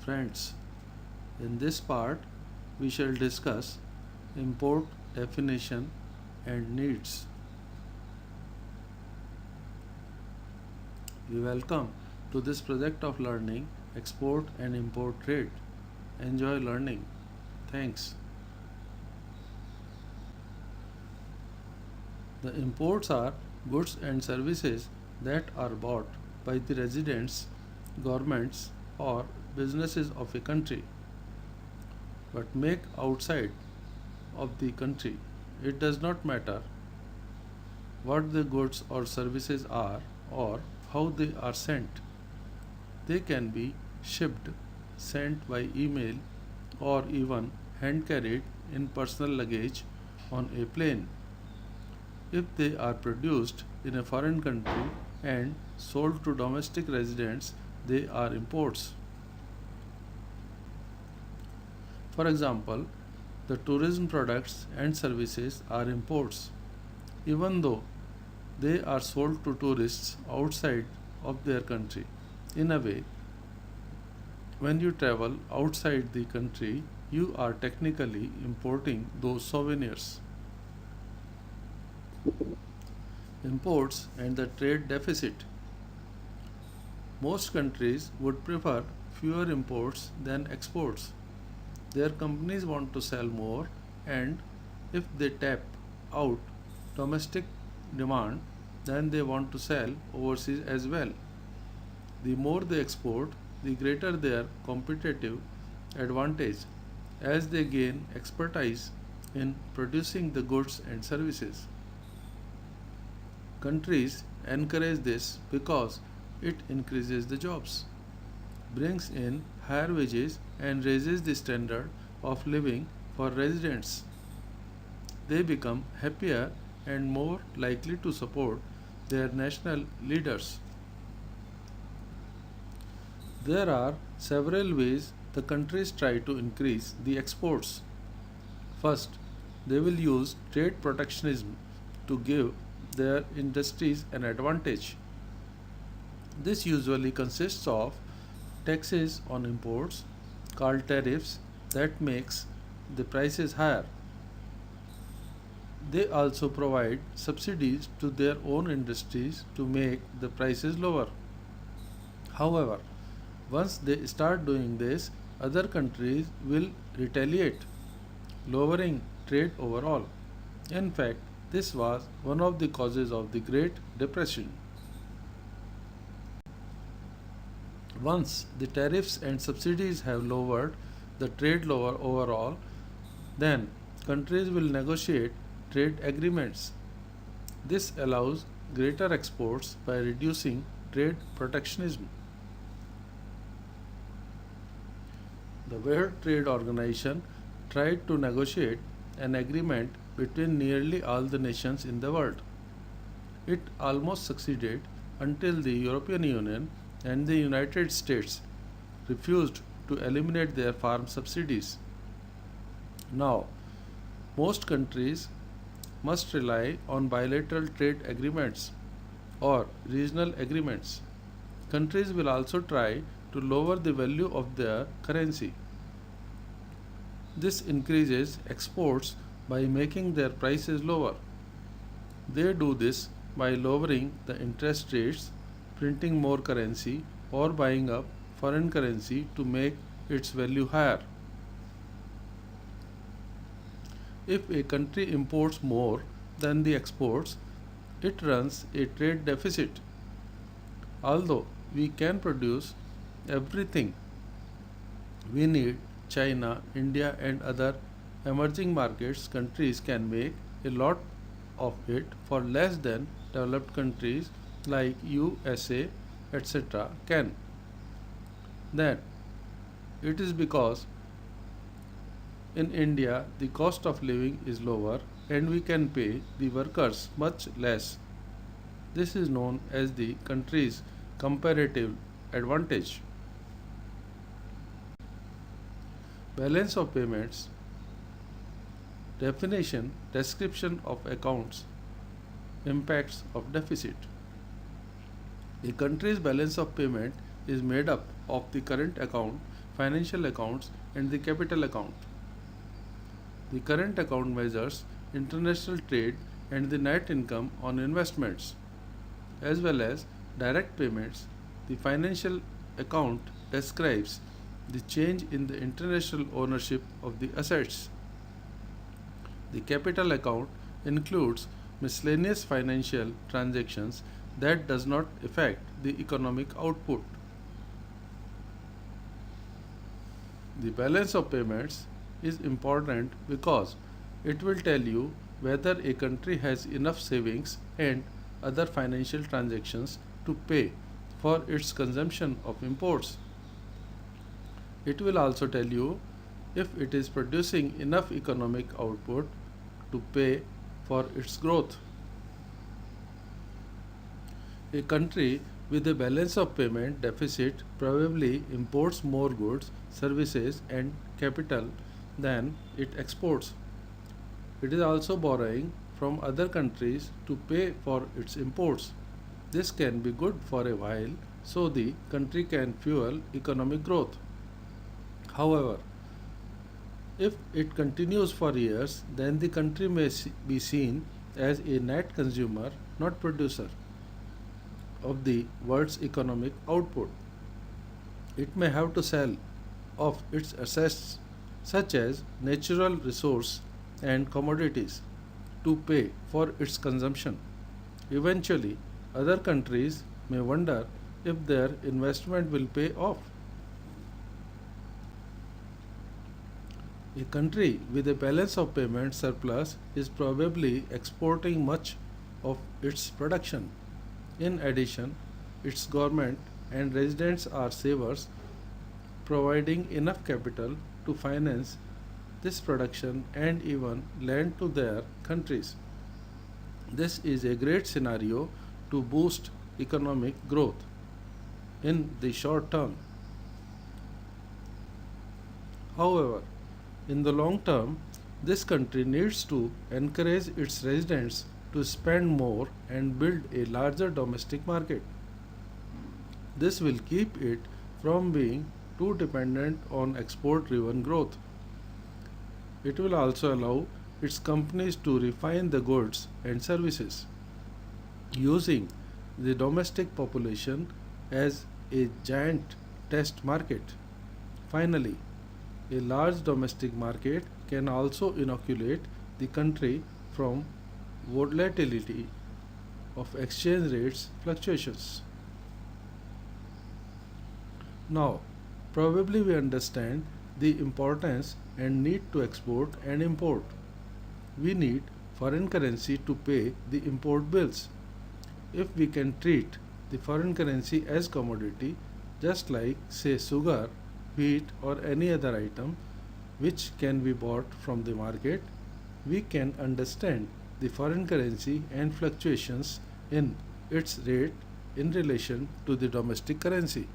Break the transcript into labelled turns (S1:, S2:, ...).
S1: Friends, in this part we shall discuss import definition and needs. We welcome to this project of learning export and import trade. Enjoy learning. Thanks. The imports are goods and services that are bought by the residents, governments, or businesses of a country but make outside of the country. It does not matter what the goods or services are or how they are sent. They can be shipped, sent by email, or even hand carried in personal luggage on a plane. If they are produced in a foreign country and sold to domestic residents, they are imports. For example, the tourism products and services are imports, even though they are sold to tourists outside of their country. In a way, when you travel outside the country, you are technically importing those souvenirs. Imports and the trade deficit. Most countries would prefer fewer imports than exports. Their companies want to sell more, and if they tap out domestic demand, then they want to sell overseas as well. The more they export, the greater their competitive advantage as they gain expertise in producing the goods and services. Countries encourage this because it increases the jobs, brings in higher wages, and raises the standard of living for residents. They become happier and more likely to support their national leaders. There are several ways the countries try to increase the exports. First, they will use trade protectionism to give their industries an advantage. This usually consists of taxes on imports called tariffs that makes the prices higher. They also provide subsidies to their own industries to make the prices lower. However, once they start doing this, other countries will retaliate, lowering trade overall. In fact, this was one of the causes of the Great Depression. Once the tariffs and subsidies have lowered the trade lower overall, then countries will negotiate trade agreements. This allows greater exports by reducing trade protectionism. The World Trade Organization tried to negotiate an agreement between nearly all the nations in the world. It almost succeeded until the European Union and the United States refused to eliminate their farm subsidies. Now, most countries must rely on bilateral trade agreements or regional agreements. Countries will also try to lower the value of their currency. This increases exports by making their prices lower. They do this by lowering the interest rates, printing more currency, or buying up foreign currency to make its value higher. If a country imports more than the exports, it runs a trade deficit. Although we can produce everything we need, China, India, and other emerging markets countries can make a lot of it for less than developed countries like USA, etc. can. Then it is because in India the cost of living is lower and we can pay the workers much less. This is known as the country's comparative advantage. Balance of payments. Definition, description of accounts, impacts of deficit. A country's balance of payment is made up of the current account financial accounts, and the capital account. The current account measures international trade and the net income on investments, as well as direct payments. The financial account describes the change in the international ownership of the assets. The capital account includes miscellaneous financial transactions that does not affect the economic output. The balance of payments is important because it will tell you whether a country has enough savings and other financial transactions to pay for its consumption of imports. It will also tell you if it is producing enough economic output to pay for its growth. A country with a balance of payment deficit probably imports more goods, services, and capital than it exports. It is also borrowing from other countries to pay for its imports. This can be good for a while so the country can fuel economic growth. However, if it continues for years, then the country may be seen as a net consumer, not producer, of the world's economic output. It may have to sell off its assets, such as natural resource and commodities, to pay for its consumption. Eventually, other countries may wonder if their investment will pay off. A country with a balance of payment surplus is probably exporting much of its production. In addition, its government and residents are savers, providing enough capital to finance this production and even lend to their countries. This is a great scenario to boost economic growth in the short term. However, in the long term, this country needs to encourage its residents to spend more and build a larger domestic market. This will keep it from being too dependent on export driven growth. It will also allow its companies to refine the goods and services, using the domestic population as a giant test market. Finally, a large domestic market can also inoculate the country from volatility of exchange rates fluctuations. Now, probably we understand the importance and need to export and import. We need foreign currency to pay the import bills. If we can treat the foreign currency as commodity, just like say sugar, wheat or any other item which can be bought from the market, we can understand the foreign currency and fluctuations in its rate in relation to the domestic currency.